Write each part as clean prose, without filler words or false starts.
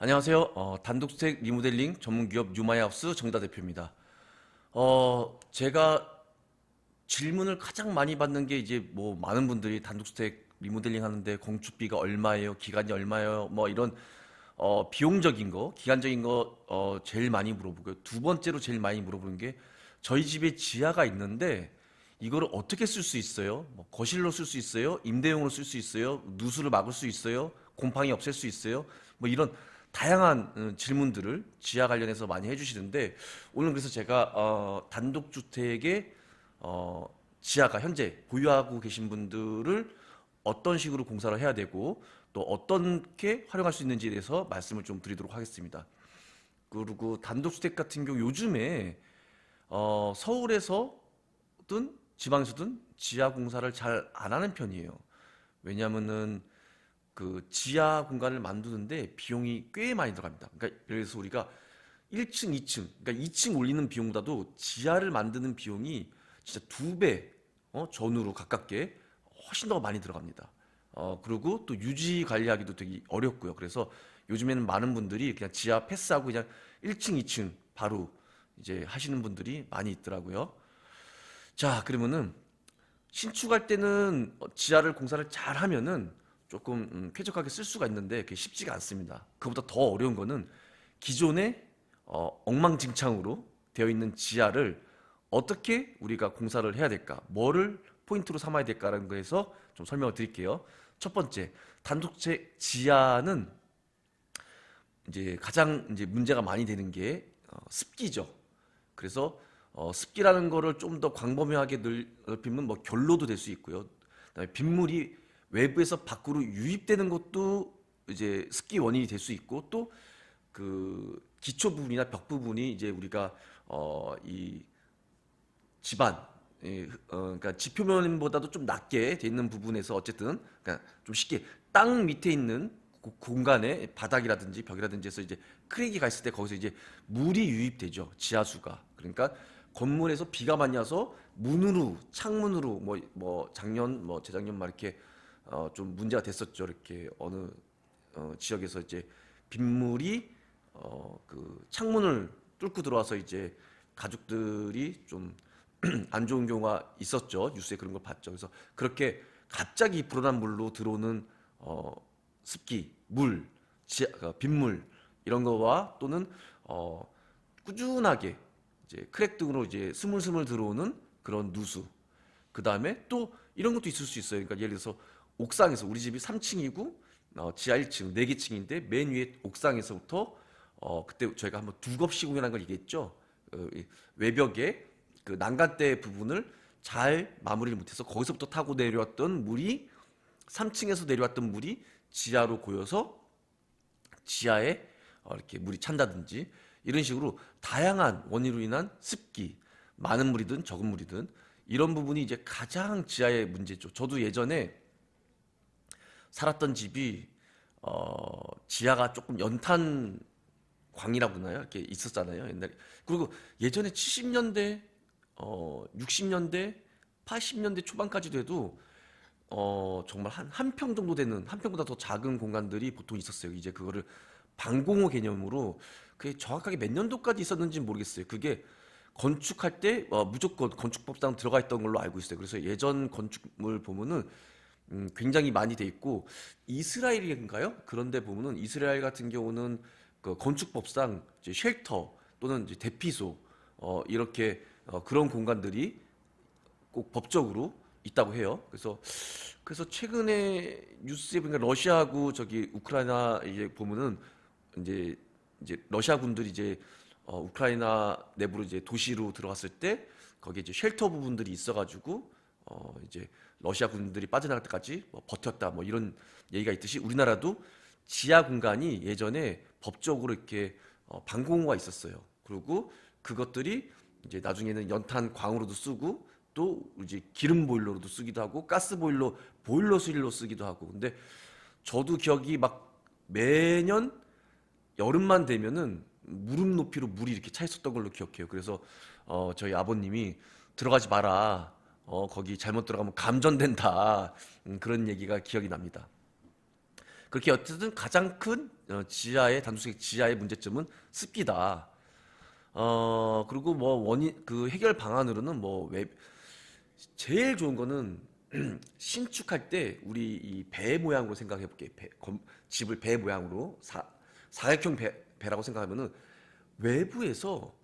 안녕하세요. 단독주택 리모델링 전문기업 뉴마이하우스 정다 대표입니다. 제가 질문을 가장 많이 받는 게 이제 뭐 많은 분들이 단독주택 리모델링 하는데 건축비가 얼마예요? 기간이 얼마예요? 뭐 이런 비용적인 거, 기간적인 거 제일 많이 물어보고요. 두 번째로 제일 많이 물어보는 게 저희 집에 지하가 있는데 이거를 어떻게 쓸 수 있어요? 뭐 거실로 쓸 수 있어요? 임대용으로 쓸 수 있어요? 누수를 막을 수 있어요? 곰팡이 없앨 수 있어요? 뭐 이런 다양한 질문들을 지하 관련해서 많이 해주시는데 오늘 그래서 제가 단독주택의 지하가 현재 보유하고 계신 분들을 어떤 식으로 공사를 해야 되고 또 어떻게 활용할 수 있는지에 대해서 말씀을 좀 드리도록 하겠습니다. 그리고 단독주택 같은 경우 요즘에 서울에서든 지방에서든 지하 공사를 잘 안 하는 편이에요. 왜냐하면은 그 지하 공간을 만드는데 비용이 꽤 많이 들어갑니다. 그러니까 예를 들어서 우리가 1층, 2층, 그러니까 2층 올리는 비용보다도 지하를 만드는 비용이 진짜 두 배, 전후로 가깝게 훨씬 더 많이 들어갑니다. 그리고 또 유지 관리하기도 되게 어렵고요. 그래서 요즘에는 많은 분들이 그냥 지하 패스하고 그냥 1층, 2층 바로 이제 하시는 분들이 많이 있더라고요. 자, 그러면은 신축할 때는 지하를 공사를 잘 하면은 조금 쾌적하게 쓸 수가 있는데 그게 쉽지가 않습니다. 그보다 더 어려운 거는 기존에 엉망진창으로 되어 있는 지하를 어떻게 우리가 공사를 해야 될까? 뭐를 포인트로 삼아야 될까라는 거에서 좀 설명을 드릴게요. 첫 번째, 단독주택 지하는 이제 가장 이제 문제가 많이 되는 게 습기죠. 그래서 습기라는 거를 좀 더 광범위하게 넓히면 뭐 결로도 될 수 있고요. 그다음에 빗물이 외부에서 밖으로 유입되는 것도 이제 습기 원인이 될 수 있고 또 그 기초 부분이나 벽 부분이 이제 우리가 이 집안 그러니까 지표면보다도 좀 낮게 돼 있는 부분에서 어쨌든 그러니까 좀 쉽게 땅 밑에 있는 공간에 바닥이라든지 벽이라든지 해서 이제 크랙이 가 있을 때 거기서 이제 물이 유입되죠. 지하수가. 그러니까 건물에서 비가 많이 와서 문으로 창문으로 뭐 작년 뭐 재작년 막 이렇게 좀 문제가 됐었죠. 이렇게 어느 지역에서 이제 빗물이 그 창문을 뚫고 들어와서 이제 가족들이 좀 안 좋은 경우가 있었죠. 뉴스에 그런 걸 봤죠. 그래서 그렇게 갑자기 불어난 물로 들어오는 어, 습기, 물, 빗물 이런 거와 또는 어, 꾸준하게 이제 크랙 등으로 이제 스물스물 들어오는 그런 누수. 그 다음에 또 이런 것도 있을 수 있어요. 그러니까 예를 들어서 옥상에서 우리 집이 3층이고 지하 1층, 4개층인데 맨 위에 옥상에서부터 그때 저희가 한번 두겁 시공이라는 걸 얘기했죠. 이 외벽에 그 난간대 부분을 잘 마무리를 못해서 거기서부터 타고 내려왔던 물이 3층에서 내려왔던 물이 지하로 고여서 지하에 이렇게 물이 찬다든지 이런 식으로 다양한 원인으로 인한 습기, 많은 물이든 적은 물이든 이런 부분이 이제 가장 지하의 문제죠. 저도 예전에 살았던 집이 지하가 조금 연탄 광이라고 하나요? 이렇게 있었잖아요, 옛날에. 그리고 예전에 70년대, 60년대, 80년대 초반까지도 해도 정말 한 평 정도 되는 한 평보다 더 작은 공간들이 보통 있었어요. 이제 그거를 반공호 개념으로 그게 정확하게 몇 년도까지 있었는지 모르겠어요. 그게 건축할 때 무조건 건축법상 들어가 있던 걸로 알고 있어요. 그래서 예전 건축물 보면은 굉장히 많이 돼 있고 이스라엘인가요? 그런데 보면은 이스라엘 같은 경우는 그 건축법상 이제 쉘터 또는 이제 대피소 이렇게 그런 공간들이 꼭 법적으로 있다고 해요. 그래서 최근에 뉴스에 보니까 러시아하고 저기 우크라이나 이제 보면은 이제 러시아 군들이 이제 우크라이나 내부로 이제 도시로 들어갔을 때 거기에 이제 쉘터 부분들이 있어가지고 이제 러시아 군들이 빠져나갈 때까지 뭐 버텼다 뭐 이런 얘기가 있듯이 우리나라도 지하 공간이 예전에 법적으로 이렇게 방공호가 있었어요. 그리고 그것들이 이제 나중에는 연탄 광으로도 쓰고 또 이제 기름 보일러로도 쓰기도 하고 가스 보일러 보일러 수리로 쓰기도 하고 근데 저도 기억이 막 매년 여름만 되면은 무릎 높이로 물이 이렇게 차 있었던 걸로 기억해요. 그래서 저희 아버님이 들어가지 마라. 거기 잘못 들어가면 감전된다. 그런 얘기가 기억이 납니다. 그렇게 어쨌든 가장 큰 지하의 단독주택 지하의 문제점은 습기다. 그리고 뭐 원인 그 해결 방안으로는 제일 좋은 거는 신축할 때 우리 이 배 모양으로 생각해 볼게. 집을 배 모양으로 사각형 배라고 생각하면은 외부에서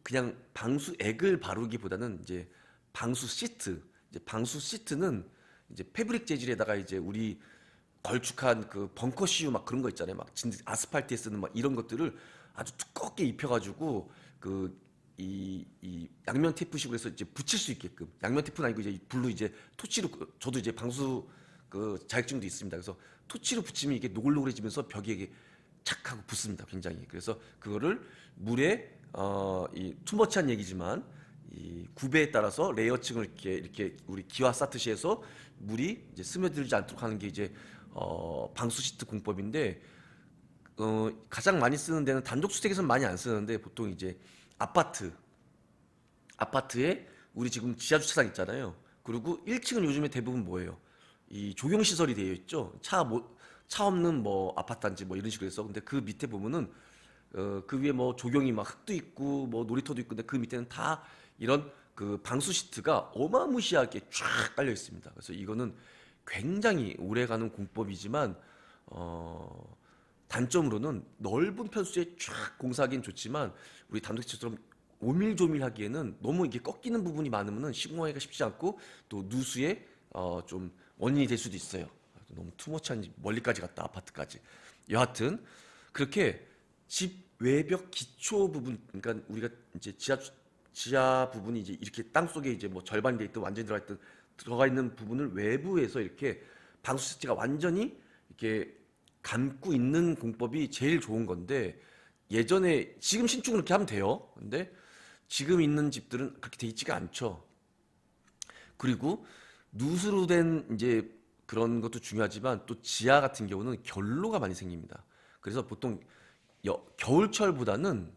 그냥 방수액을 바르기보다는 이제 방수 시트, 이제 방수 시트는 이제 패브릭 재질에다가 이제 우리 걸쭉한 그 벙커시유 막 그런 거 있잖아요. 막 진짜 아스팔트에 쓰는 막 이런 것들을 아주 두껍게 입혀가지고 이 양면 테이프식으로 해서 이제 붙일 수 있게끔, 양면 테이프는 아니고 이제 불로 이제 토치로 저도 이제 방수 자격증도 있습니다. 그래서 토치로 붙이면 이게 노글노글해지면서 벽에 이게 착 하고 붙습니다. 굉장히. 그래서 그거를 물에 이 투머치한 얘기지만 이 구배에 따라서 레이어층을 이렇게 우리 기와 쌓듯이 해서 물이 이제 스며들지 않도록 하는 게 이제 방수 시트 공법인데, 가장 많이 쓰는 데는 단독주택에서는 많이 안 쓰는데 보통 이제 아파트 아파트에 우리 지금 지하 주차장 있잖아요. 그리고 1층은 요즘에 대부분 뭐예요? 이 조경 시설이 되어 있죠. 차 없는 뭐 아파트 단지 뭐 이런 식으로 해서. 근데 그 밑에 보면은 그 위에 뭐 조경이 막 흙도 있고 뭐 놀이터도 있고, 근데 그 밑에는 다 이런 그 방수 시트가 어마무시하게 쫙 깔려 있습니다. 그래서 이거는 굉장히 오래가는 공법이지만 단점으로는 넓은 편수에 쫙 공사하기는 좋지만 우리 단독주택처럼 오밀조밀하기에는 너무 이게 꺾이는 부분이 많으면은 시공하기가 쉽지 않고 또 누수의 좀 원인이 될 수도 있어요. 너무 투머치한 멀리까지 갔다 아파트까지. 여하튼 그렇게 집 외벽 기초 부분, 그러니까 우리가 이제 지하 부분이 이제 이렇게 땅 속에 이제 뭐 절반이 돼 있든 완전히 들어가 있는 부분을 외부에서 이렇게 방수 시스템가 완전히 이렇게 감고 있는 공법이 제일 좋은 건데, 예전에 지금 신축은 그렇게 하면 돼요. 근데 지금 있는 집들은 그렇게 돼 있지가 않죠. 그리고 누수로 된 이제 그런 것도 중요하지만 또 지하 같은 경우는 결로가 많이 생깁니다. 그래서 보통 겨울철보다는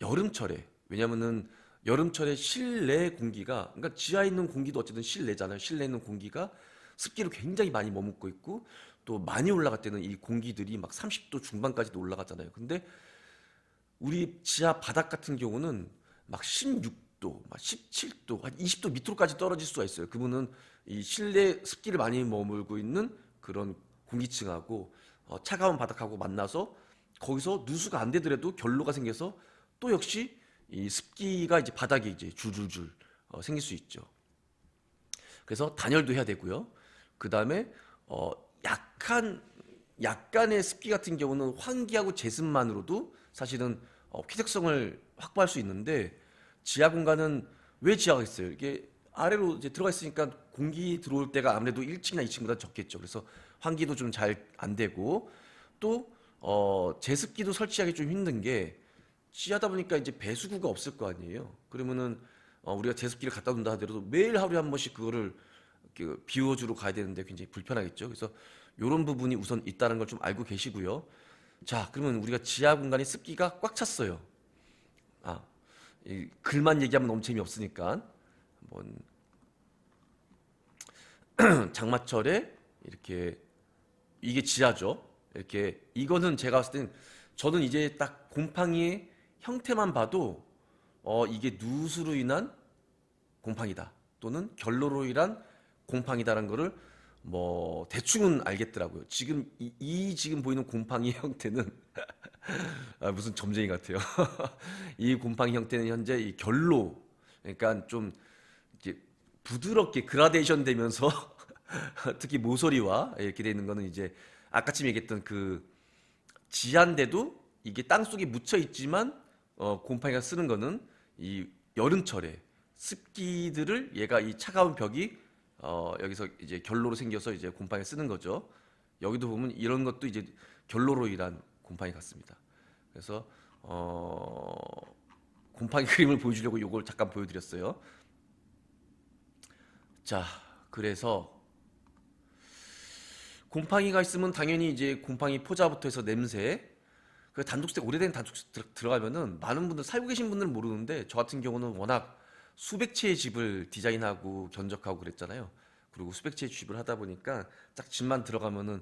여름철에, 왜냐면은 여름철에 실내 공기가, 그러니까 지하에 있는 공기도 어쨌든 실내잖아요. 실내에 있는 공기가 습기를 굉장히 많이 머금고 있고 또 많이 올라갈 때는 이 공기들이 막 30도 중반까지도 올라가잖아요. 근데 우리 지하 바닥 같은 경우는 막 16도, 막 17도, 한 20도 밑으로까지 떨어질 수가 있어요. 그분은 이 실내 습기를 많이 머물고 있는 그런 공기층하고 차가운 바닥하고 만나서 거기서 누수가 안 되더라도 결로가 생겨서 또 역시 이 습기가 이제 바닥에 이제 줄줄줄 생길 수 있죠. 그래서 단열도 해야 되고요. 그 다음에 어, 약한 약간의 습기 같은 경우는 환기하고 제습만으로도 사실은 쾌적성을 확보할 수 있는데, 지하 공간은 왜 지하가 있어요? 이게 아래로 이제 들어가 있으니까 공기 들어올 때가 아무래도 1층이나 2층보다 적겠죠. 그래서 환기도 좀 잘 안 되고 또 제습기도 설치하기 좀 힘든 게, 지하다 보니까 이제 배수구가 없을 거 아니에요. 그러면은 우리가 제습기를 갖다 놓는다 하더라도 매일 하루에 한 번씩 그거를 비워주러 가야 되는데 굉장히 불편하겠죠. 그래서 이런 부분이 우선 있다는 걸 좀 알고 계시고요. 자, 그러면 우리가 지하 공간이 습기가 꽉 찼어요. 아, 이 글만 얘기하면 너무 재미없으니까 한번 장마철에 이렇게, 이게 지하죠. 이렇게 이거는 제가 봤을 땐, 저는 이제 딱 곰팡이의 형태만 봐도 이게 누수로 인한 곰팡이다 또는 결로로 인한 곰팡이다라는 거를 뭐 대충은 알겠더라고요. 지금 이 지금 보이는 곰팡이 형태는 무슨 점쟁이 같아요. 이 곰팡이 형태는 현재 이 결로, 그러니까 좀 이렇게 부드럽게 그라데이션 되면서 특히 모서리와 이렇게 돼 있는 거는 이제 아까쯤 얘기했던 그 지한데도 이게 땅 속에 묻혀 있지만 곰팡이가 쓰는 거는 이 여름철에 습기들을 얘가 이 차가운 벽이 여기서 이제 결로로 생겨서 이제 곰팡이 쓰는 거죠. 여기도 보면 이런 것도 이제 결로로 인한 곰팡이 같습니다. 그래서 곰팡이 그림을 보여주려고 이걸 잠깐 보여드렸어요. 자, 그래서 곰팡이가 있으면 당연히 이제 곰팡이 포자부터 해서 냄새, 그 단독주택, 오래된 단독주택 들어가면은 많은 분들, 살고 계신 분들은 모르는데 저 같은 경우는 워낙 수백 채의 집을 디자인하고 견적하고 그랬잖아요. 그리고 수백 채의 집을 하다 보니까 딱 집만 들어가면은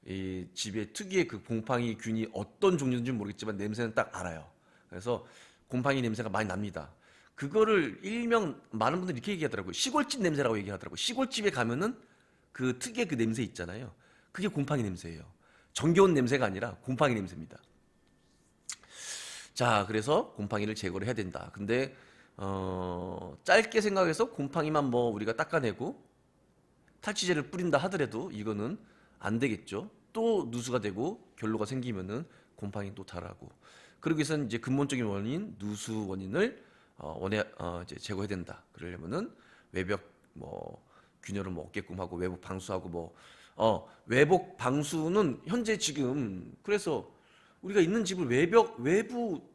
이 집의 특유의 그 곰팡이 균이 어떤 종류인지 모르겠지만 냄새는 딱 알아요. 그래서 곰팡이 냄새가 많이 납니다. 그거를 일명 많은 분들이 이렇게 얘기하더라고요. 시골집 냄새라고 얘기하더라고요. 시골집에 가면은 그 특유의 그 냄새 있잖아요. 그게 곰팡이 냄새예요. 정겨운 냄새가 아니라 곰팡이 냄새입니다. 자, 그래서 곰팡이를 제거를 해야 된다. 근데 짧게 생각해서 곰팡이만 뭐 우리가 닦아내고 탈취제를 뿌린다 하더라도 이거는 안 되겠죠. 또 누수가 되고 결로가 생기면은 곰팡이 또 자라고. 그러기 위해서는 이제 근본적인 원인, 누수 원인을 이제 제거해야 된다. 그러려면은 외벽 뭐 균열을 뭐 없게끔 하고 외부 방수하고 뭐 외복 방수는 현재 지금 그래서 우리가 있는 집을 외부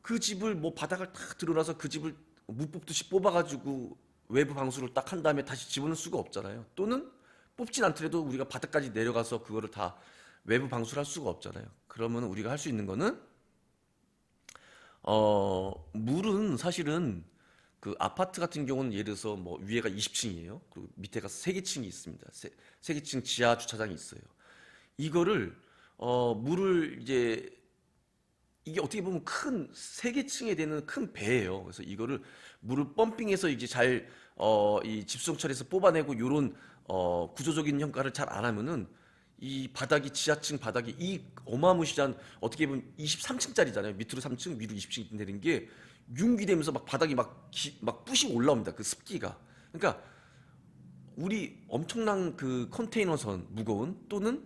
그 집을 뭐 바닥을 탁 드러나서 그 집을 무 뽑듯이 뽑아가지고 외부 방수를 딱 한 다음에 다시 집어넣을 수가 없잖아요. 또는 뽑진 않더라도 우리가 바닥까지 내려가서 그거를 다 외부 방수를 할 수가 없잖아요. 그러면 우리가 할 수 있는 거는 물은 사실은 그 아파트 같은 경우는 예를 들어서 뭐 위에가 20층이에요. 그리고 밑에가 3개층이 있습니다. 3개층 지하 주차장이 있어요. 이거를 물을 이제 이게 어떻게 보면 큰 3개층에 되는 큰 배예요. 그래서 이거를 물을 펌핑해서 이제 잘 이 집수정처리해서 뽑아내고 요런 구조적인 평가를 잘 안 하면은 이 바닥이 지하층 바닥이 이 어마무시한 어떻게 보면 23층짜리잖아요. 밑으로 3층, 위로 20층 되는 게 융기되면서 막 바닥이 막 부시고 올라옵니다. 그 습기가. 그러니까 우리 엄청난 그 컨테이너선 무거운 또는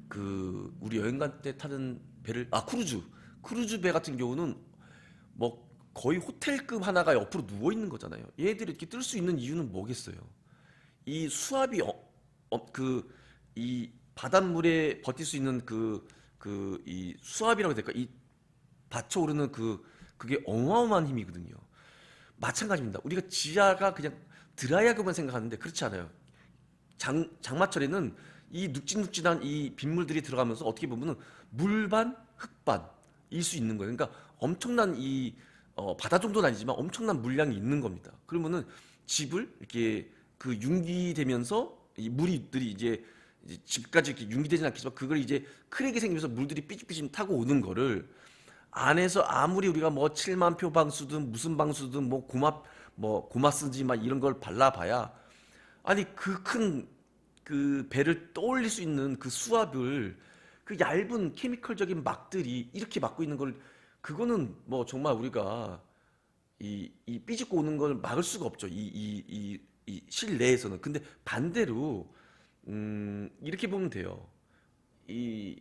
그 우리 여행 갈 때 타는 배를 크루즈 배 같은 경우는 뭐 거의 호텔급 하나가 옆으로 누워 있는 거잖아요. 얘들이 이렇게 뜰 수 있는 이유는 뭐겠어요? 이 수압이 그 이 바닷물에 버틸 수 있는 이 수압이라고 해야 될까? 이 받쳐오르는 그게 어마어마한 힘이거든요. 마찬가지입니다. 우리가 지하가 그냥 드라이하게만 생각하는데 그렇지 않아요. 장마철에는 이 눅진눅진한 이 빗물들이 들어가면서 어떻게 보면은 물반 흙반일 수 있는 거예요. 그러니까 엄청난 이 바다 정도는 아니지만 엄청난 물량이 있는 겁니다. 그러면은 집을 이렇게 그 융기되면서 이 물이들이 이제 집까지 이렇게 융기되지는 않겠지만 그걸 이제 크랙이 생기면서 물들이 삐죽삐죽 타고 오는 거를 안에서 아무리 우리가 뭐 7만 표 방수든 무슨 방수든 뭐 고마스지 막 이런 걸 발라봐야 아니 그 큰 그 배를 떠올릴 수 있는 그 수압을 그 얇은 케미컬적인 막들이 이렇게 막고 있는 걸 그거는 뭐 정말 우리가 이 삐집고 오는 걸 막을 수가 없죠. 이 실내에서는. 근데 반대로 이렇게 보면 돼요. 이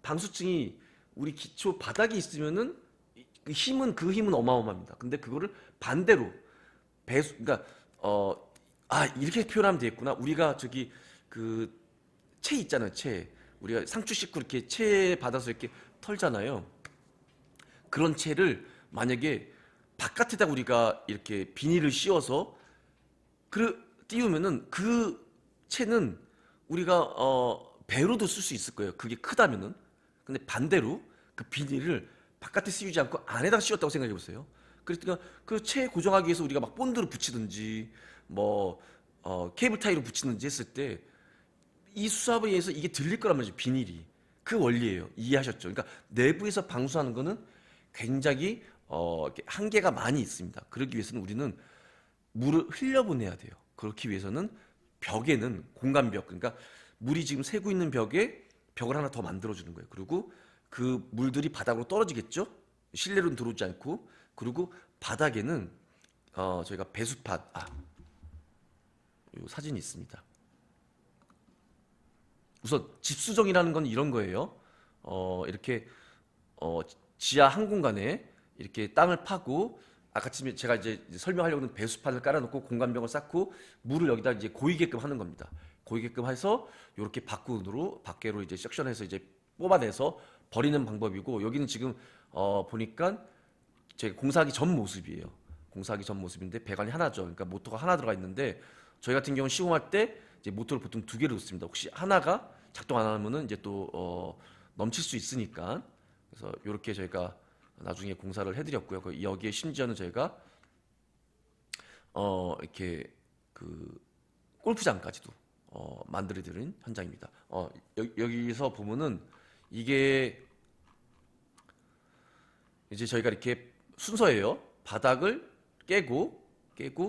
방수층이 우리 기초 바닥에 있으면은 그 힘은 어마어마합니다. 근데 그거를 반대로 그러니까 이렇게 표현하면 되겠구나. 우리가 저기 그 채 있잖아요. 채 우리가 상추 씻고 이렇게 채 받아서 이렇게 털잖아요. 그런 채를 만약에 바깥에다 우리가 이렇게 비닐을 씌워서 띄우면은 그 채는 우리가 배로도 쓸 수 있을 거예요. 그게 크다면은. 근데 반대로 그 비닐을 바깥에 씌우지 않고 안에다가 씌웠다고 생각해 보세요. 그러니까 그 채 고정하기 위해서 우리가 막 본드로 붙이든지 뭐 케이블 타이로 붙이든지 했을 때 이 수압에 의해서 이게 들릴 거란 말이죠. 비닐이. 그 원리예요. 이해하셨죠? 그러니까 내부에서 방수하는 거는 굉장히 이렇게 한계가 많이 있습니다. 그러기 위해서는 우리는 물을 흘려보내야 돼요. 그렇기 위해서는 벽에는 공간벽, 그러니까 물이 지금 새고 있는 벽에 벽을 하나 더 만들어주는 거예요. 그리고 그 물들이 바닥으로 떨어지겠죠? 실내로는 들어오지 않고. 그리고 바닥에는 저희가 배수판, 요 사진이 있습니다. 우선 집수정이라는 건 이런 거예요. 이렇게 지하 한 공간에 이렇게 땅을 파고 아까 제가 이제 설명하려고는 배수판을 깔아놓고 공간벽을 쌓고 물을 여기다 이제 고이게끔 하는 겁니다. 고이게끔 해서 이렇게 밖으로 이제 섹션해서 이제 뽑아내서 버리는 방법이고 여기는 지금 보니까 제가 공사하기 전 모습이에요. 공사하기 전 모습인데 배관이 하나죠. 그러니까 모터가 하나 들어가 있는데 저희 같은 경우는 시공할 때 이제 모터를 보통 2개를 놓습니다. 혹시 하나가 작동 안 하면은 이제 또 넘칠 수 있으니까 그래서 이렇게 저희가 나중에 공사를 해드렸고요. 여기에 심지어는 저희가 이렇게 그 골프장까지도 만들어드린 현장입니다. 여기서 보면은 이게 이제 저희가 이렇게 순서예요. 바닥을 깨고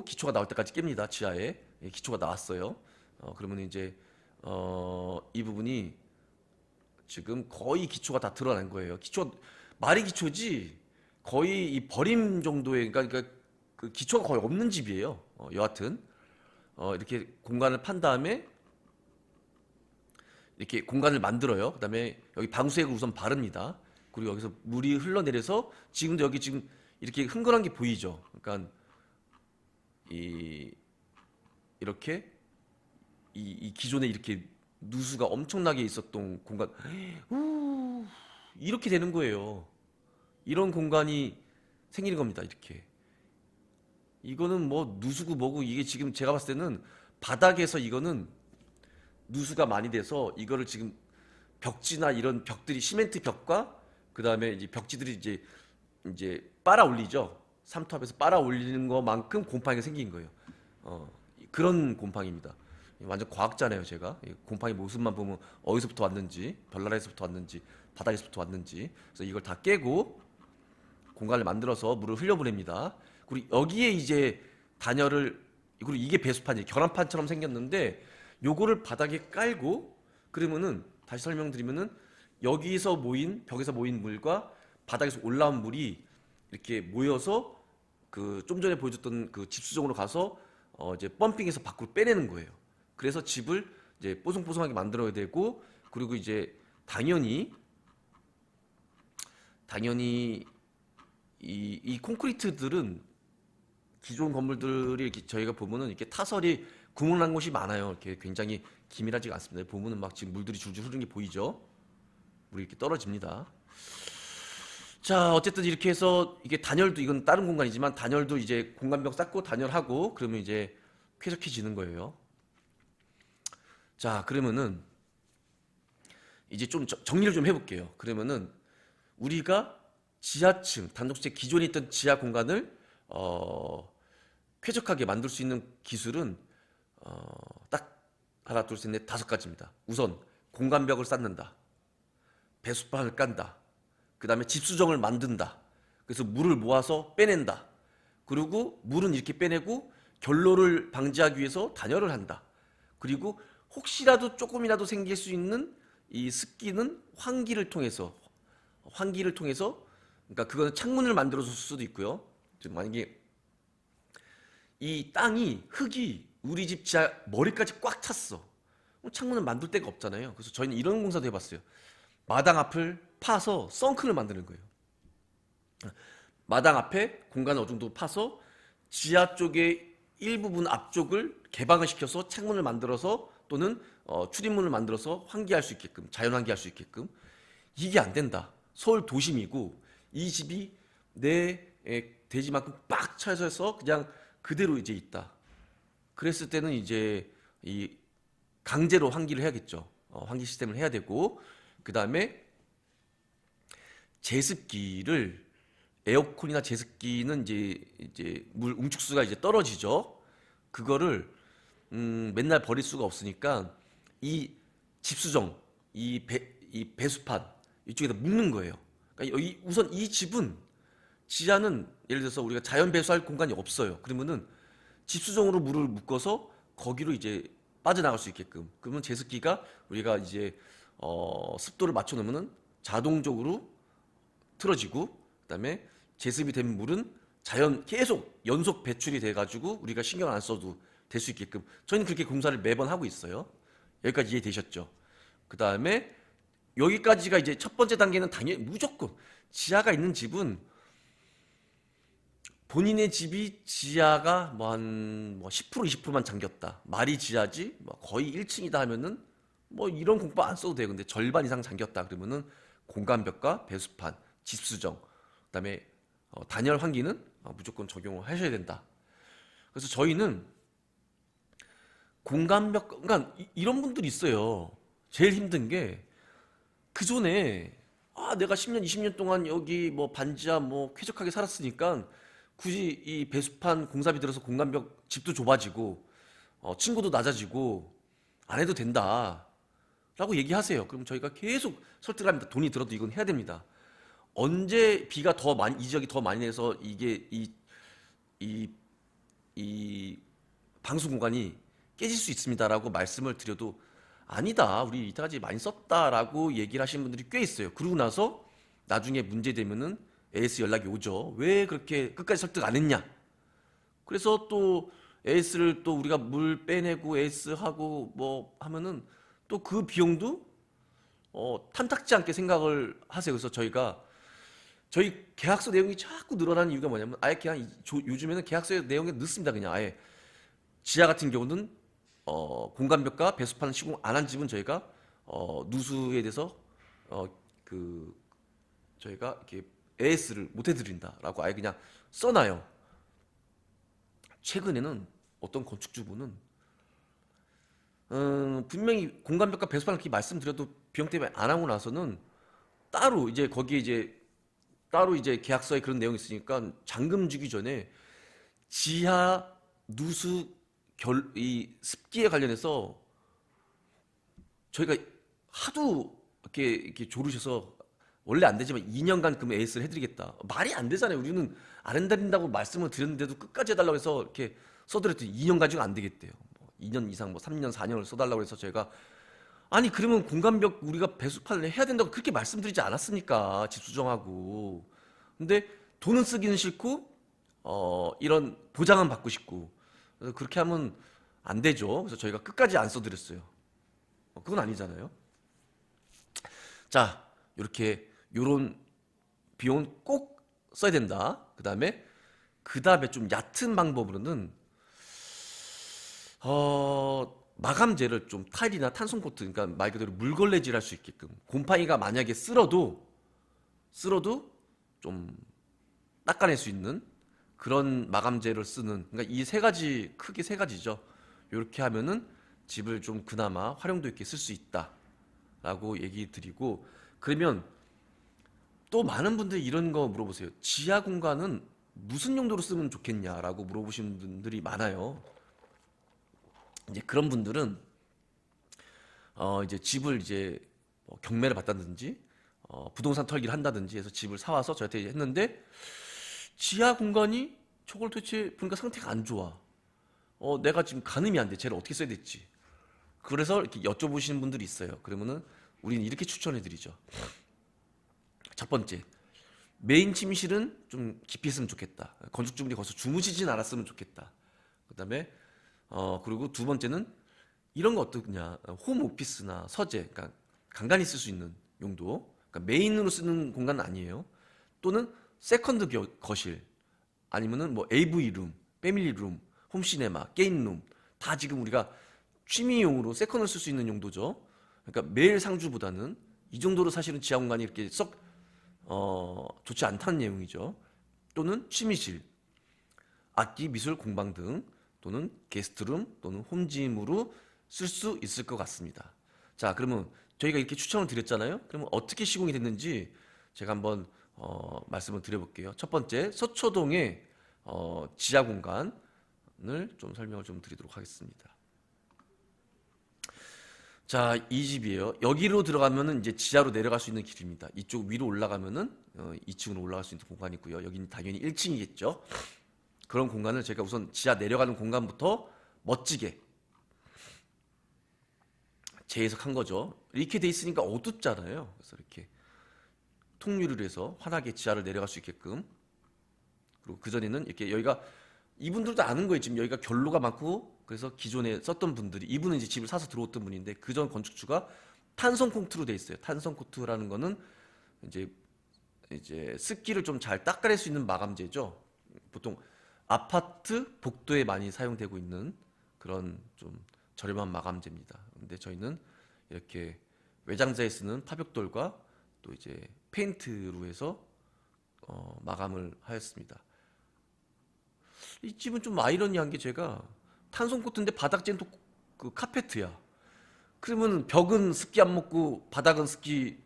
기초가 나올 때까지 깹니다. 지하에 기초가 나왔어요. 그러면 이제 이 부분이 지금 거의 기초가 다 드러난 거예요. 말이 기초지 거의 이 버림 정도의 그러니까 그 기초가 거의 없는 집이에요. 여하튼 이렇게 공간을 판 다음에 이렇게 공간을 만들어요. 그다음에 여기 방수액을 우선 바릅니다. 그리고 여기서 물이 흘러내려서 지금도 여기 지금 이렇게 흥건한 게 보이죠. 그러니까 이 이렇게 이 기존에 이렇게 누수가 엄청나게 있었던 공간 이렇게 되는 거예요. 이런 공간이 생기는 겁니다. 이렇게 이거는 뭐 누수고 뭐고 이게 지금 제가 봤을 때는 바닥에서 이거는 누수가 많이 돼서 이거를 지금 벽지나 이런 벽들이 시멘트 벽과 그 다음에 이제 벽지들이 이제 빨아 올리죠. 삼투압에서 빨아 올리는 것만큼 곰팡이가 생긴 거예요. 그런 곰팡이입니다. 완전 과학자네요, 제가. 이 곰팡이 모습만 보면 어디서부터 왔는지, 별나라에서부터 왔는지, 바닥에서부터 왔는지. 그래서 이걸 다 깨고 공간을 만들어서 물을 흘려보냅니다. 그리고 여기에 이제 단열을 그리고 이게 배수판이에요. 계란판처럼 생겼는데 요거를 바닥에 깔고 그러면은 다시 설명드리면은 여기서 모인 벽에서 모인 물과 바닥에서 올라온 물이 이렇게 모여서 그 좀 전에 보여줬던 그 집수정으로 가서 이제 펌핑해서 밖으로 빼내는 거예요. 그래서 집을 이제 뽀송뽀송하게 만들어야 되고 그리고 이제 당연히 이 콘크리트들은 기존 건물들이 이렇게 저희가 보면은 이렇게 타설이 구멍난 곳이 많아요. 이렇게 굉장히 기밀하지가 않습니다. 보면은 막 지금 물들이 줄줄 흐르는 게 보이죠? 물이 이렇게 떨어집니다. 자, 어쨌든 이렇게 해서 이게 단열도 이건 다른 공간이지만 단열도 이제 공간벽 쌓고 단열하고 그러면 이제 쾌적해지는 거예요. 자, 그러면은 이제 좀 정리를 좀 해볼게요. 그러면은 우리가 지하층, 단독주택 기존에 있던 지하 공간을 쾌적하게 만들 수 있는 기술은 딱 하나, 둘, 셋, 넷, 다섯 가지입니다. 우선 공간벽을 쌓는다. 배수판을 깐다. 그 다음에 집수정을 만든다. 그래서 물을 모아서 빼낸다. 그리고 물은 이렇게 빼내고 결로를 방지하기 위해서 단열을 한다. 그리고 혹시라도 조금이라도 생길 수 있는 이 습기는 환기를 통해서 그러니까 그거는 창문을 만들어서 쓸 수도 있고요. 지금 만약에 이 땅이 흙이 우리 집 지하 머리까지 꽉 찼어. 그럼 창문을 만들 데가 없잖아요. 그래서 저희는 이런 공사도 해봤어요. 마당 앞을 파서 썬크를 만드는 거예요. 마당 앞에 공간을 어느 정도 파서 지하 쪽의 일부분 앞쪽을 개방을 시켜서 창문을 만들어서 또는 출입문을 만들어서 환기할 수 있게끔 자연 환기할 수 있게끔 이게 안 된다. 서울 도심이고 이 집이 내 대지만큼 빡 차서 그냥 그대로 이제 있다. 그랬을 때는 이제 이 강제로 환기를 해야겠죠. 환기 시스템을 해야 되고 그 다음에 제습기를 에어컨이나 제습기는 이제 물 응축수가 이제 떨어지죠. 그거를 맨날 버릴 수가 없으니까 이 집수정, 이 배수판 이쪽에다 묻는 거예요. 그러니까 우선 이 집은 지하는 예를 들어서 우리가 자연 배수할 공간이 없어요. 그러면은 집수정으로 물을 묶어서 거기로 이제 빠져나갈 수 있게끔. 그러면 제습기가 우리가 이제 습도를 맞춰 놓으면은 자동적으로 틀어지고 그다음에 제습이 된 물은 자연 계속 연속 배출이 돼 가지고 우리가 신경 안 써도 될 수 있게끔 저희는 그렇게 공사를 매번 하고 있어요. 여기까지 이해되셨죠? 그다음에 여기까지가 이제 첫 번째 단계는 당연히 무조건 지하가 있는 집은 본인의 집이 지하가 뭐 한 10% 20%만 잠겼다. 말이 지하지 뭐 거의 1층이다 하면은 뭐 이런 공법 안 써도 돼요. 근데 절반 이상 잠겼다 그러면은 공간벽과 배수판, 집수정, 그다음에 단열 환기는 무조건 적용을 하셔야 된다. 그래서 저희는 공간벽 그러니까 이런 분들이 있어요. 제일 힘든 게 그전에 내가 10년 20년 동안 여기 뭐 반지하 뭐 쾌적하게 살았으니까 굳이 이 배수판 공사비 들어서 공간벽 집도 좁아지고 친구도 낮아지고 안 해도 된다 라고 얘기하세요. 그럼 저희가 계속 설득합니다. 돈이 들어도 이건 해야 됩니다. 언제 비가 더 많이 이 지역이 더 많이 내서 이게 이, 이 방수 공간이 깨질 수 있습니다라고 말씀을 드려도 아니다. 우리 이때까지 많이 썼다라고 얘기를 하시는 분들이 꽤 있어요. 그러고 나서 나중에 문제 되면은 AS 연락이 오죠. 왜 그렇게 끝까지 설득 안 했냐? 그래서 또 AS를 또 우리가 물 빼내고 AS 하고 뭐 하면은 또 그 비용도 탐탁지 않게 생각을 하세요. 그래서 저희가 저희 계약서 내용이 자꾸 늘어나는 이유가 뭐냐면 아예 그냥 요즘에는 계약서의 내용이 넣습니다. 그냥 아예 지하 같은 경우는 공간벽과 배수판 시공 안 한 집은 저희가 누수에 대해서 어, 그 저희가 이렇게 AS를 못 해드린다라고 아예 그냥 써놔요. 최근에는 어떤 건축주분은 분명히 공간벽과 배수판을 이렇게 말씀드려도 비용 때문에 안 하고 나서는 따로 이제 거기에 이제 따로 이제 계약서에 그런 내용이 있으니까 잔금 주기 전에 지하 누수 이 습기에 관련해서 저희가 하도 이렇게 조르셔서 원래 안 되지만 2년간 그럼 AS를 해드리겠다. 말이 안 되잖아요. 우리는 안 해드린다고 말씀을 드렸는데도 끝까지 해달라고 해서 이렇게 써드렸더니 2년 가지고 안 되겠대요. 뭐 2년 이상 뭐 3년 4년을 써달라고 해서 저희가 아니 그러면 공간벽 우리가 배수판을 해야 된다고 그렇게 말씀드리지 않았습니까? 집 수정하고. 근데 돈은 쓰기는 싫고 이런 보장은 받고 싶고 그래서 그렇게 하면 안 되죠. 그래서 저희가 끝까지 안 써드렸어요. 그건 아니잖아요. 자, 이렇게 요런 비용은 꼭 써야 된다. 그 다음에 좀 얕은 방법으로는 마감재를 좀 타일이나 탄성 코트, 그러니까 말 그대로 물걸레질 할 수 있게끔 곰팡이가 만약에 쓸어도 좀 닦아낼 수 있는 그런 마감재를 쓰는, 그러니까 이 세 가지, 크게 세 가지죠. 이렇게 하면은 집을 좀 그나마 활용도 있게 쓸 수 있다라고 얘기 드리고, 그러면 또 많은 분들이 이런 거 물어보세요. 지하 공간은 무슨 용도로 쓰면 좋겠냐라고 물어보시는 분들이 많아요. 이제 그런 분들은 이제 집을 이제 뭐 경매를 받다든지 부동산 털기를 한다든지 해서 집을 사와서 저한테 했는데 지하 공간이 저걸 도대체 보니까 상태가 안 좋아. 내가 지금 가늠이 안 돼. 쟤를 어떻게 써야 될지. 그래서 이렇게 여쭤보시는 분들이 있어요. 그러면은 우리는 이렇게 추천해 드리죠. 첫 번째, 메인 침실은 좀 깊이 했으면 좋겠다. 건축주분이 거기서 주무시진 않았으면 좋겠다. 그다음에 그리고 두 번째는 이런 거 어떠냐? 홈 오피스나 서재, 그러니까 간간히 쓸 수 있는 용도. 그러니까 메인으로 쓰는 공간은 아니에요. 또는 세컨드 거실, 아니면은 뭐 AV 룸, 패밀리 룸, 홈시네마, 게임 룸, 다 지금 우리가 취미용으로 세컨을 쓸 수 있는 용도죠. 그러니까 매일 상주보다는 이 정도로 사실은 지하 공간이 이렇게 썩 좋지 않다는 내용이죠. 또는 취미실, 악기, 미술, 공방 등, 또는 게스트룸 또는 홈짐으로 쓸 수 있을 것 같습니다. 자, 그러면 저희가 이렇게 추천을 드렸잖아요. 그러면 어떻게 시공이 됐는지 제가 한번 말씀을 드려볼게요. 첫 번째, 서초동의 지하 공간을 좀 설명을 좀 드리도록 하겠습니다. 자, 이 집이에요. 여기로 들어가면은 이제 지하로 내려갈 수 있는 길입니다. 이쪽 위로 올라가면은 2층으로 올라갈 수 있는 공간이 있고요. 여기는 당연히 1층이겠죠. 그런 공간을 제가 우선 지하 내려가는 공간부터 멋지게 재해석한 거죠. 이렇게 돼 있으니까 어둡잖아요. 그래서 이렇게 통유리를 해서 환하게 지하를 내려갈 수 있게끔. 그리고 그전에는 이렇게 여기가 이분들도 아는 거예요. 지금 여기가 결로가 많고 그래서 기존에 썼던 분들이 이분은 이제 집을 사서 들어왔던 분인데 그전 건축주가 탄성 콘크로 돼 있어요. 탄성 콘크라는 거는 이제 습기를 좀 잘 닦아낼 수 있는 마감재죠. 보통 아파트 복도에 많이 사용되고 있는 그런 좀 저렴한 마감재입니다. 근데 저희는 이렇게 외장재에 쓰는 파벽돌과 또 이제 페인트로 해서 마감을 하였습니다. 이 집은 좀 아이러니한 게 제가 탄성 코트인데 바닥재는 또 그 카페트야. 그러면 벽은 습기 안 먹고 바닥은 습기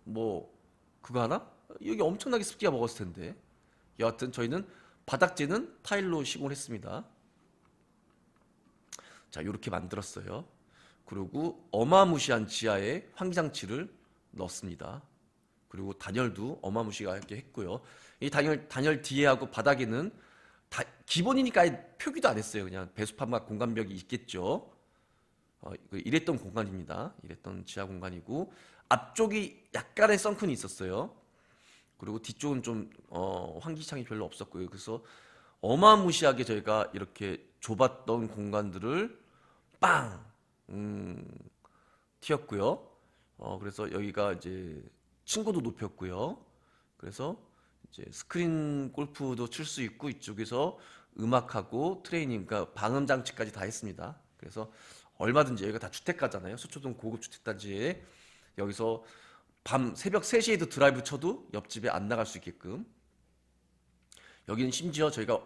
뭐 그거 하나? 여기 엄청나게 습기가 먹었을 텐데. 여하튼 저희는 바닥재는 타일로 시공을 했습니다. 자, 이렇게 만들었어요. 그리고 어마무시한 지하에 환기장치를 넣습니다. 그리고 단열도 어마무시하게 했고요. 이 단열 뒤에하고 바닥에는 기본이니까 아예 표기도 안 했어요. 그냥 배수판막 공간벽이 있겠죠. 이랬던 공간입니다. 이랬던 지하 공간이고 앞쪽이 약간의 썬큰이 있었어요. 그리고 뒤쪽은 좀 환기창이 별로 없었고요. 그래서 어마무시하게 저희가 이렇게 좁았던 공간들을 빵 튀었고요. 그래서 여기가 이제 층고도 높였고요. 그래서 이제 스크린 골프도 칠 수 있고 이쪽에서 음악하고 트레이닝, 그러니까 방음 장치까지 다 했습니다. 그래서 얼마든지 여기가 다 주택가잖아요. 서초동 고급 주택단지에 여기서 밤 새벽 3시에도 드라이브 쳐도 옆집에 안 나갈 수 있게끔 여기는 심지어 저희가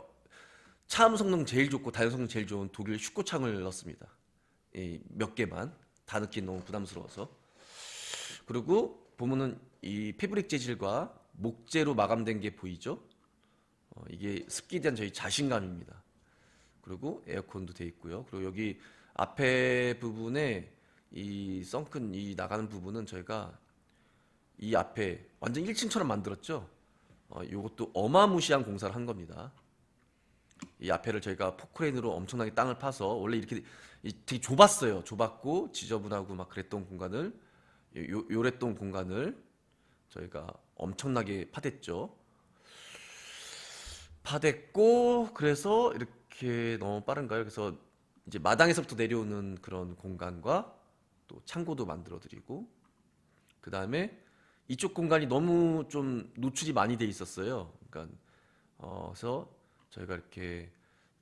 차음 성능 제일 좋고 단열 성능 제일 좋은 독일 슈코창을 넣었습니다. 몇 개만 다 넣기 너무 부담스러워서. 그리고 보면은 이 패브릭 재질과 목재로 마감된 게 보이죠? 이게 습기에 대한 저희 자신감입니다. 그리고 에어컨도 돼 있고요. 그리고 여기 앞에 부분에 이 썬큰 이 나가는 부분은 저희가 이 앞에 완전 1층처럼 만들었죠. 요것도 어마무시한 공사를 한 겁니다. 이 앞에를 저희가 포크레인으로 엄청나게 땅을 파서 원래 이렇게 되게 좁았어요. 좁았고 지저분하고 막 그랬던 공간을 요랬던 공간을 저희가 엄청나게 파댔죠. 파댔고 그래서 이렇게 너무 빠른가요? 그래서 이제 마당에서부터 내려오는 그런 공간과 또 창고도 만들어 드리고 그 다음에 이쪽 공간이 너무 좀 노출이 많이 돼 있었어요. 그러니까 그래서 저희가 이렇게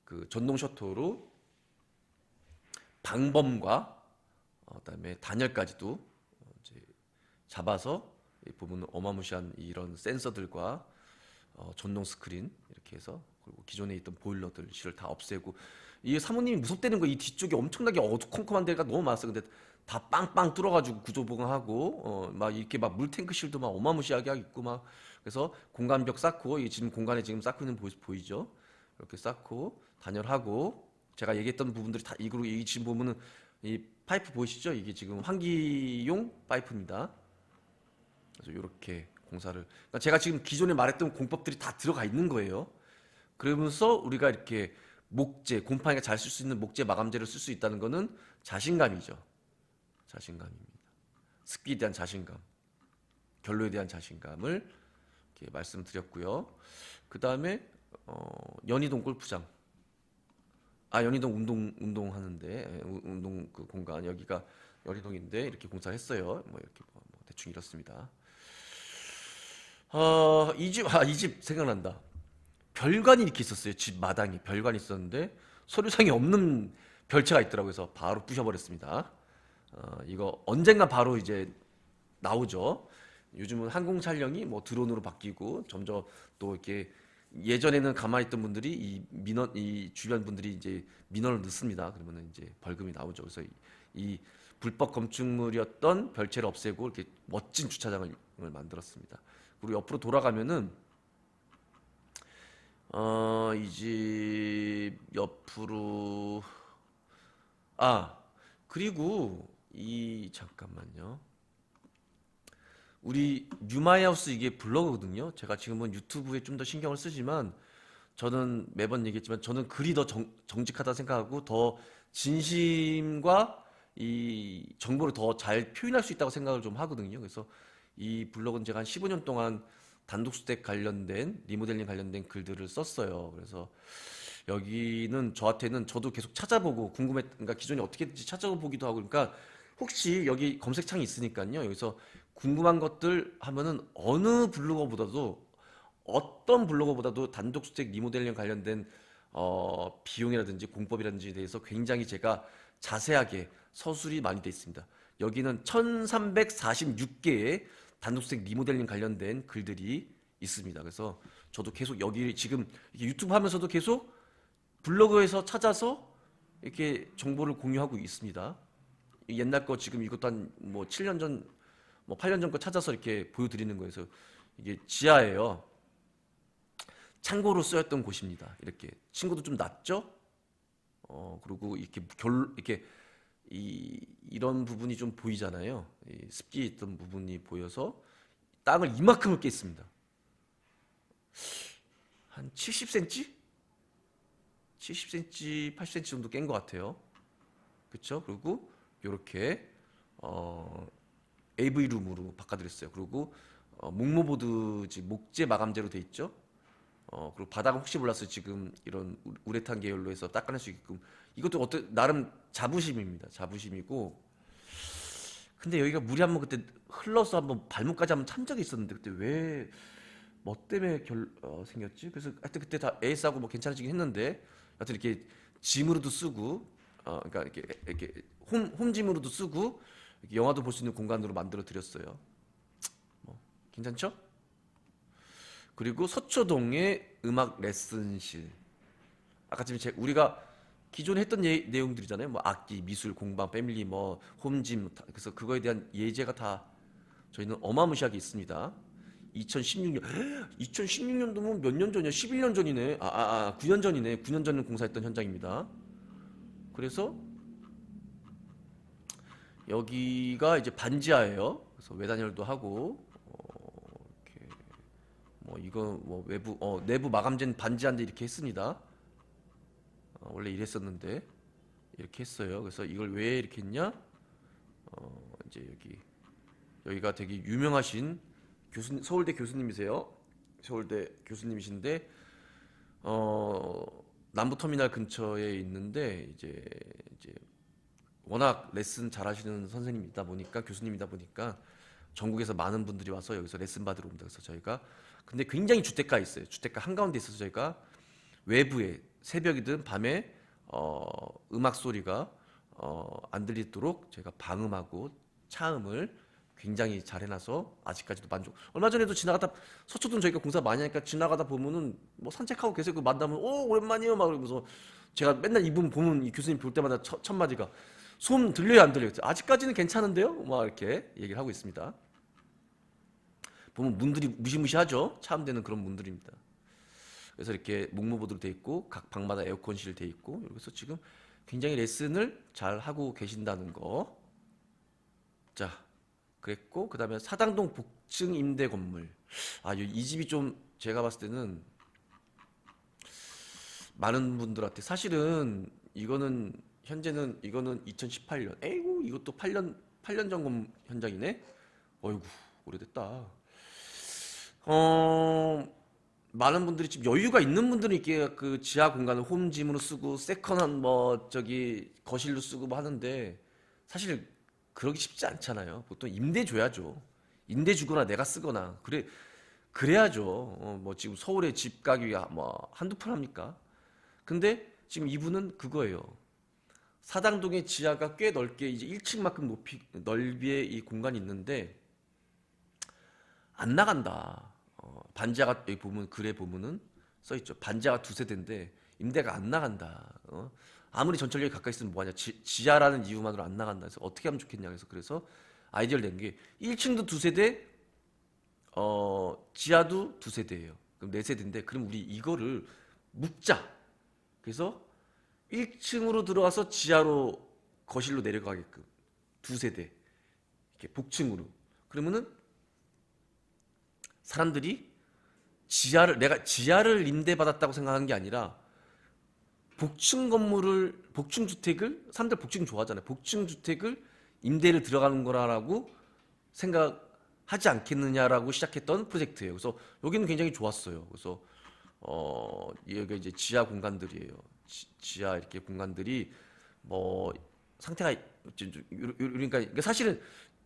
그 전동 셔터로 방범과 그다음에 단열까지도 이제 잡아서 보면 어마무시한 이런 센서들과 전동 스크린 이렇게 해서 그리고 기존에 있던 보일러들 실을 다 없애고 이 사모님이 무섭다는 거 이 뒤쪽에 엄청나게 어두컴컴한 데가 너무 많았어. 근데 다 빵빵 뚫어가지고 구조보강하고 막 이렇게 막 물탱크 실도 막 어마무시하게 하고 있고 막 그래서 공간벽 쌓고 이 지금 공간에 지금 쌓고 있는 보이죠? 이렇게 쌓고 단열하고 제가 얘기했던 부분들이 다 이그로 이 지금 보면은 이 파이프 보이시죠? 이게 지금 환기용 파이프입니다. 그래서 이렇게 공사를 그러니까 제가 지금 기존에 말했던 공법들이 다 들어가 있는 거예요. 그러면서 우리가 이렇게 목재 곰팡이가 잘 쓸 수 있는 목재 마감재를 쓸 수 있다는 거는 자신감이죠. 자신감입니다. 습기에 대한 자신감, 결로에 대한 자신감을 이렇게 말씀드렸고요. 그 다음에 연희동 골프장, 연희동 운동하는데 운동 그 공간 여기가 연희동인데 이렇게 공사를 했어요. 뭐 이렇게 뭐 대충 이렇습니다. 이 집 생각난다. 별관이 이렇게 있었어요. 집 마당에 별관이 있었는데 서류상에 없는 별채가 있더라고요. 그래서 바로 부셔버렸습니다. 이거 언젠가 바로 이제 나오죠. 요즘은 항공 촬영이 뭐 드론으로 바뀌고 점점 또 이렇게 예전에는 가만히 있던 분들이 이 주변 분들이 이제 민원을 넣습니다. 그러면은 이제 벌금이 나오죠. 그래서 이 불법 건축물이었던 별채를 없애고 이렇게 멋진 주차장을 만들었습니다. 그리고 옆으로 돌아가면은 이 집 옆으로 그리고 이 잠깐만요. 우리 뉴마이하우스 이게 블로그거든요. 제가 지금은 유튜브에 좀 더 신경을 쓰지만 저는 매번 얘기했지만 저는 글이 더 정직하다 생각하고 더 진심과 이 정보를 더 잘 표현할 수 있다고 생각을 좀 하거든요. 그래서 이 블로그는 제가 한 15년 동안 단독주택 관련된 리모델링 관련된 글들을 썼어요. 그래서 여기는 저한테는 저도 계속 찾아보고 그러니까 기존에 어떻게든지 찾아보기도 하고 그러니까 혹시 여기 검색창이 있으니까요. 여기서 궁금한 것들 하면은 어떤 블로거보다도 단독주택 리모델링 관련된 비용이라든지 공법이라든지 대해서 굉장히 제가 자세하게 서술이 많이 되어 있습니다. 여기는 1346개의 단독주택 리모델링 관련된 글들이 있습니다. 그래서 저도 계속 여기 지금 유튜브 하면서도 계속 블로그에서 찾아서 이렇게 정보를 공유하고 있습니다. 옛날 거 지금 이것도 한 뭐 7년 전, 뭐 8년 전 거 찾아서 이렇게 보여드리는 거예요. 그래서 이게 지하예요. 창고로 쓰였던 곳입니다. 이렇게 친구도 좀 낮죠? 그리고 이렇게 이런 부분이 좀 보이잖아요. 이 습기 있던 부분이 보여서 땅을 이만큼을 깼습니다. 한 70cm? 70cm, 80cm 정도 깬 것 같아요. 그쵸? 그리고 요렇게 어, AV 룸으로 바꿔드렸어요. 그리고 목모보드 목재 마감재로 돼 있죠. 그리고 바닥은 혹시 몰라서 지금 이런 우레탄 계열로 해서 닦아낼 수 있게끔 이것도 나름 자부심입니다. 자부심이고 근데 여기가 물이 한번 그때 흘러서 한번 발목까지 한번 찬 적이 있었는데 그때 왜 뭐 때문에 생겼지? 그래서 하여튼 그때 다 AS하고 뭐 괜찮아지긴 했는데 하여튼 이렇게 짐으로도 쓰고 그러니까 이렇게 홈짐으로도 쓰고 이렇게 영화도 볼 수 있는 공간으로 만들어 드렸어요. 뭐 괜찮죠? 그리고 서초동의 음악 레슨실. 아까 지금 우리가 기존에 했던 내용들이잖아요. 뭐 악기, 미술, 공방, 패밀리, 뭐 홈짐. 그래서 그거에 대한 예제가 다 저희는 어마무시하게 있습니다. 2016년, 2016년도면 몇 년 전이야? 11년 전이네. 9년 전이네. 9년 전에 공사했던 현장입니다. 그래서 여기가 이제 반지하예요. 그래서 외단열도 하고, 이렇게 뭐 이거 뭐 외부, 내부 마감재는 반지하인데 이렇게 했습니다. 원래 이랬었는데 이렇게 했어요. 그래서 이걸 왜 이렇게 했냐? 이제 여기가 되게 유명하신 서울대 교수님이세요. 서울대 교수님이신데 남부터미널 근처에 있는데 이제 워낙 레슨 잘하시는 선생님이다 보니까 교수님이다 보니까 전국에서 많은 분들이 와서 여기서 레슨 받으러 옵니다. 그래서 저희가 근데 굉장히 주택가에 있어요. 주택가 한가운데 있어서 저희가 외부에 새벽이든 밤에 음악 소리가 안 들리도록 제가 방음하고 차음을 굉장히 잘 해놔서 아직까지도 만족. 얼마 전에도 지나가다 서초동 저희가 공사 많이 하니까 지나가다 보면은 뭐 산책하고 계세요. 그 만나면 오 오랜만이에요 막 그러면서 제가 맨날 이분 보면 이 교수님 볼 때마다 첫 마디가 소음 들려요 안 들려요? 아직까지는 괜찮은데요? 막 이렇게 얘기를 하고 있습니다. 보면 문들이 무시무시하죠. 차음되는 그런 문들입니다. 그래서 이렇게 목무보드로 돼 있고 각 방마다 에어컨실 돼 있고 여기서 지금 굉장히 레슨을 잘 하고 계신다는 거. 자, 그랬고 그다음에 사당동 복층 임대 건물. 이 집이 좀 제가 봤을 때는 많은 분들한테 사실은 이거는 현재는 이거는 2018년. 에이구 이것도 8년 전 현장이네. 어이구 오래됐다. 어 많은 분들이 지금 여유가 있는 분들은 이렇게 그 지하 공간을 홈짐으로 쓰고 세컨한 뭐 저기 거실로 쓰고 뭐 하는데 사실 그러기 쉽지 않잖아요. 보통 임대 줘야죠. 임대 주거나 내가 쓰거나 그래야죠. 뭐 지금 서울에 집 가격이 뭐 한두 푼 합니까? 근데 지금 이분은 그거예요. 사당동의 지하가 꽤 넓게 이제 1층만큼 넓이의 이 공간이 있는데 안 나간다. 반지하가 여기 보면 글에 보면은 써 있죠. 반지하가 두 세대인데 임대가 안 나간다. 아무리 전철역에 가까이 있으면 뭐하냐. 지하라는 이유만으로 안 나간다. 그래서 어떻게 하면 좋겠냐. 그래서 아이디어를 낸 게 1층도 두 세대, 지하도 두 세대예요. 그럼 네 세대인데 그럼 우리 이거를 묶자. 그래서 1층으로 들어와서 지하로 거실로 내려가게끔 두 세대 이렇게 복층으로. 그러면은 사람들이 내가 지하를 임대받았다고 생각하는 게 아니라 복층 주택을 사람들 복층 좋아하잖아요. 복층 주택을 임대를 들어가는 거라고 생각하지 않겠느냐라고 시작했던 프로젝트예요. 그래서 여기는 굉장히 좋았어요. 그래서 여기가 이제 지하 공간들이에요. 지하 이렇게 공간들이 뭐 상태가 그러니까 사실은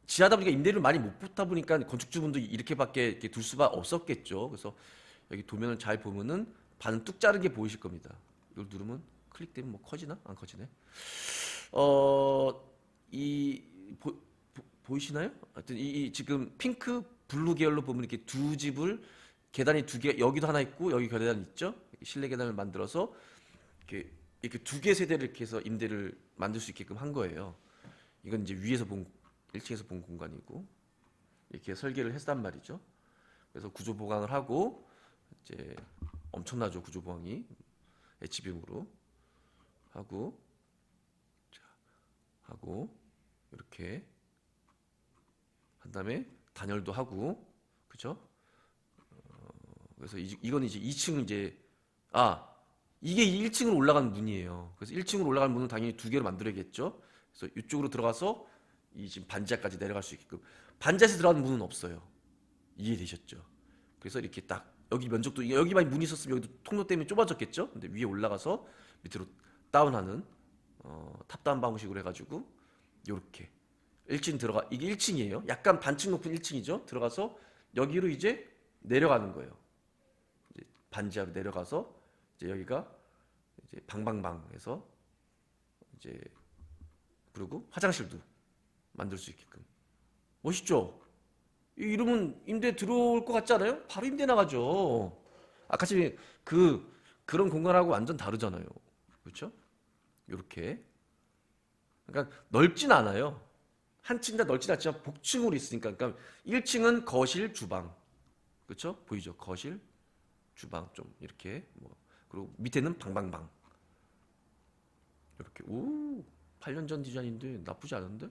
지하다 보니까 임대료를 많이 못 받다 보니까 건축주분도 이렇게밖에 이렇게 둘 수가 없었겠죠. 그래서 여기 도면을 잘 보면은 반은 뚝 자른 게 보이실 겁니다. 이걸 누르면 클릭되면 뭐 커지나? 안 커지네. 어, 이 보이시나요? 하여튼 이 지금 핑크 블루 계열로 보면 이렇게 두 집을 계단이 두 개, 여기도 하나 있고 여기 계단 있죠? 실내 계단을 만들어서 이렇게 두 개 세대를 이렇게 해서 임대를 만들 수 있게끔 한 거예요. 이건 이제 위에서 본 1층에서 본 공간이고 이렇게 설계를 했단 말이죠. 그래서 구조 보강을 하고 이제 엄청나죠 구조 보강이 H빔으로 하고 자, 하고 이렇게 한 다음에 단열도 하고 그죠? 그래서 이건 이제 2층 이제 아 이게 1층으로 올라가는 문이에요. 그래서 1층으로 올라가는 문은 당연히 두 개로 만들어야겠죠. 그래서 이쪽으로 들어가서 이 지금 반지하까지 내려갈 수 있게끔 반지하에서 들어가는 문은 없어요. 이해되셨죠? 그래서 이렇게 딱 여기 면적도 여기만 문이 있었으면 여기도 통로 때문에 좁아졌겠죠? 근데 위에 올라가서 밑으로 다운하는 탑다운 방식으로 해가지고 요렇게 1층 들어가 이게 1층이에요. 약간 반층 높은 1층이죠. 들어가서 여기로 이제 내려가는 거예요. 이제 반지하로 내려가서 이제 여기가 이제 방방방해서 이제 그리고 화장실도 만들 수 있게끔 멋있죠? 이러면 임대 들어올 것 같지 않아요? 바로 임대 나가죠. 아까 전에 그런 공간하고 완전 다르잖아요. 그렇죠? 이렇게 그러니까 넓진 않아요. 한 층 다 넓진 않지만 복층으로 있으니까 그러니까 1층은 거실, 주방 그렇죠? 보이죠? 거실, 주방 좀 이렇게 뭐 그리고 밑에는 방방방 이렇게 오 8년 전 디자인인데 나쁘지 않은데?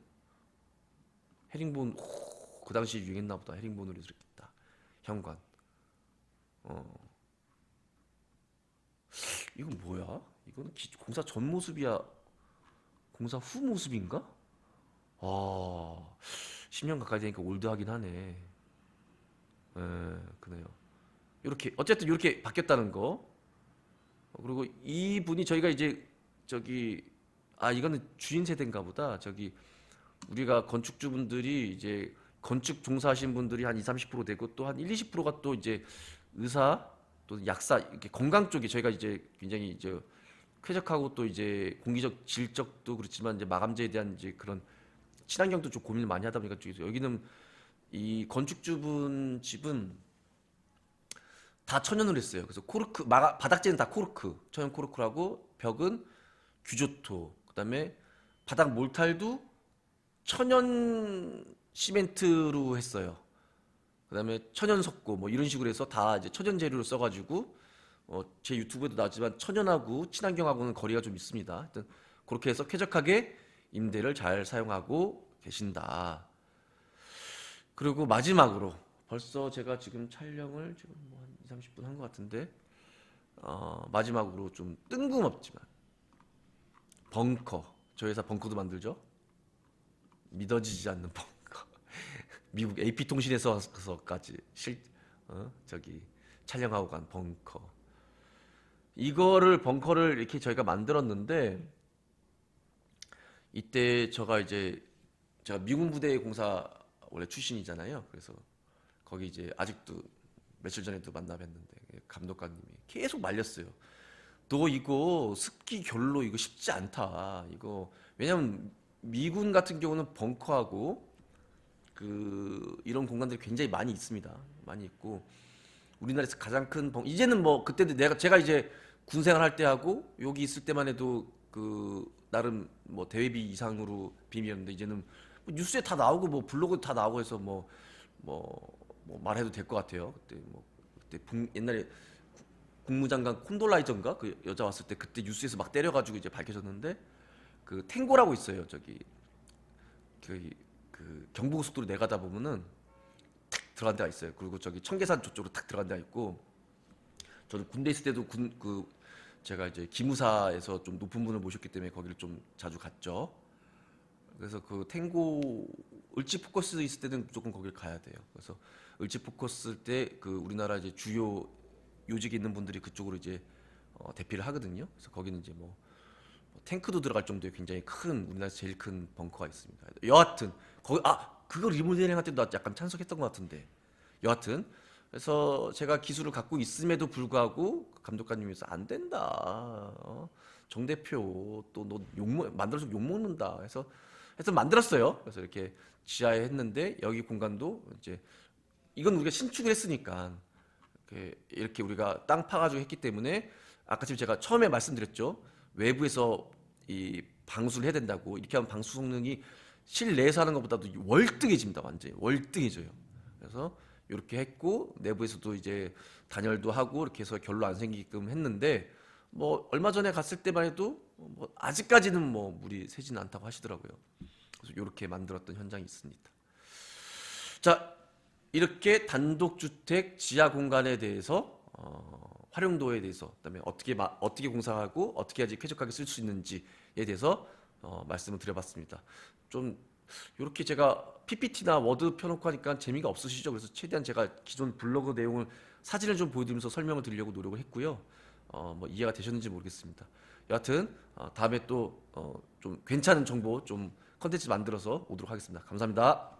헤링본 그 당시 유행했나 보다. 헤링본으로 이렇게 딱 현관 이건 뭐야? 이건 공사 전 모습이야? 공사 후 모습인가? 아 10년 가까이 되니까 올드하긴 하네. 그네요. 이렇게 어쨌든 이렇게 바뀌었다는 거. 그리고 이분이 저희가 이제 저기 이거는 주인 세대인가 보다. 저기 우리가 건축주분들이 이제 건축 종사하신 분들이 한 2, 30% 되고 또 한 1, 20%가 또 이제 의사 또 약사 이렇게 건강 쪽에 저희가 이제 굉장히 이제 쾌적하고 또 이제 공기적 질적도 그렇지만 이제 마감재에 대한 이제 그런 친환경도 좀 고민을 많이 하다 보니까 쪽에서 여기는 이 건축주분 집은 다 천연으로 했어요. 그래서 코르크 바닥재는 다 코르크 천연 코르크라고 벽은 규조토 그다음에 바닥 몰탈도 천연 시멘트로 했어요. 그다음에 천연 석고 뭐 이런 식으로 해서 다 이제 천연 재료를 써가지고 제 유튜브에도 나왔지만 천연하고 친환경하고는 거리가 좀 있습니다. 하여튼 그렇게 해서 쾌적하게 임대를 잘 사용하고 계신다. 그리고 마지막으로 벌써 제가 지금 촬영을 지금 뭐한 2, 30분 한 것 같은데 마지막으로 좀 뜬금없지만 벙커 저희 회사 벙커도 만들죠. 믿어지지 않는 벙커. 미국 AP통신에서까지 저기 촬영하고 간 벙커. 이거를 벙커를 이렇게 저희가 만들었는데 이때 제가 미군 부대 공사 원래 출신이잖아요. 그래서 거기 이제 아직도 며칠 전에도 만나 뵀는데 감독관님이 계속 말렸어요. 너 이거 습기 결로 이거 쉽지 않다. 이거 왜냐면 미군 같은 경우는 벙커하고 이런 공간들이 굉장히 많이 있습니다. 많이 있고 우리나라에서 가장 큰 이제는 뭐 그때도 제가 이제 군 생활할 때 하고 여기 있을 때만 해도 나름 뭐 대회비 이상으로 비밀이었는데 이제는 뭐 뉴스에 다 나오고 뭐 블로그 다 나오고 해서 뭐 말해도 될 것 같아요. 그때 옛날에 국무장관 콘돌라이저인가 그 여자 왔을 때 그때 뉴스에서 막 때려가지고 이제 밝혀졌는데 그 탱고라고 있어요. 저기 경부고속도로 내가다 보면은 탁 들어간 데가 있어요. 그리고 저기 청계산 저쪽으로 탁 들어간 데가 있고 저는 군대 있을 때도 제가 이제 기무사에서 좀 높은 분을 모셨기 때문에 거기를 좀 자주 갔죠. 그래서 그 탱고 을지 포커스 있을 때는 무조건 거길 가야 돼요. 그래서 을지 포커스 때 우리나라 이제 주요 요직에 있는 분들이 그쪽으로 이제 대피를 하거든요. 그래서 거기는 이제 뭐 탱크도 들어갈 정도의 굉장히 큰 우리나라에서 제일 큰 벙커가 있습니다. 여하튼 그거 리모델링 할 때도 나 약간 참석했던 것 같은데 여하튼 그래서 제가 기술을 갖고 있음에도 불구하고 감독관님께서 안 된다. 정 대표 또 너 만들어서 욕 먹는다. 해서 만들었어요. 그래서 이렇게 지하에 했는데 여기 공간도 이제 이건 우리가 신축을 했으니까 이렇게 우리가 땅 파가지고 했기 때문에 아까 지금 제가 처음에 말씀드렸죠. 외부에서 이 방수를 해야 된다고 이렇게 하면 방수 성능이 실내에서 하는 것보다도 월등해집니다. 완전히 월등해져요. 그래서 이렇게 했고 내부에서도 이제 단열도 하고 이렇게 해서 결로 안 생기게끔 했는데 뭐 얼마 전에 갔을 때만 해도 뭐 아직까지는 뭐 물이 새지는 않다고 하시더라고요. 그래서 이렇게 만들었던 현장이 있습니다. 자, 이렇게 단독주택 지하 공간에 대해서 활용도에 대해서 그다음에 어떻게 공사하고 어떻게 해야지 쾌적하게 쓸 수 있는지에 대해서 말씀을 드려봤습니다. 좀 이렇게 제가 PPT나 워드 펴놓고 하니까 재미가 없으시죠? 그래서 최대한 제가 기존 블로그 내용을 사진을 좀 보여드리면서 설명을 드리려고 노력을 했고요. 뭐 이해가 되셨는지 모르겠습니다. 여하튼 다음에 또 좀 괜찮은 정보 좀 컨텐츠 만들어서 오도록 하겠습니다. 감사합니다.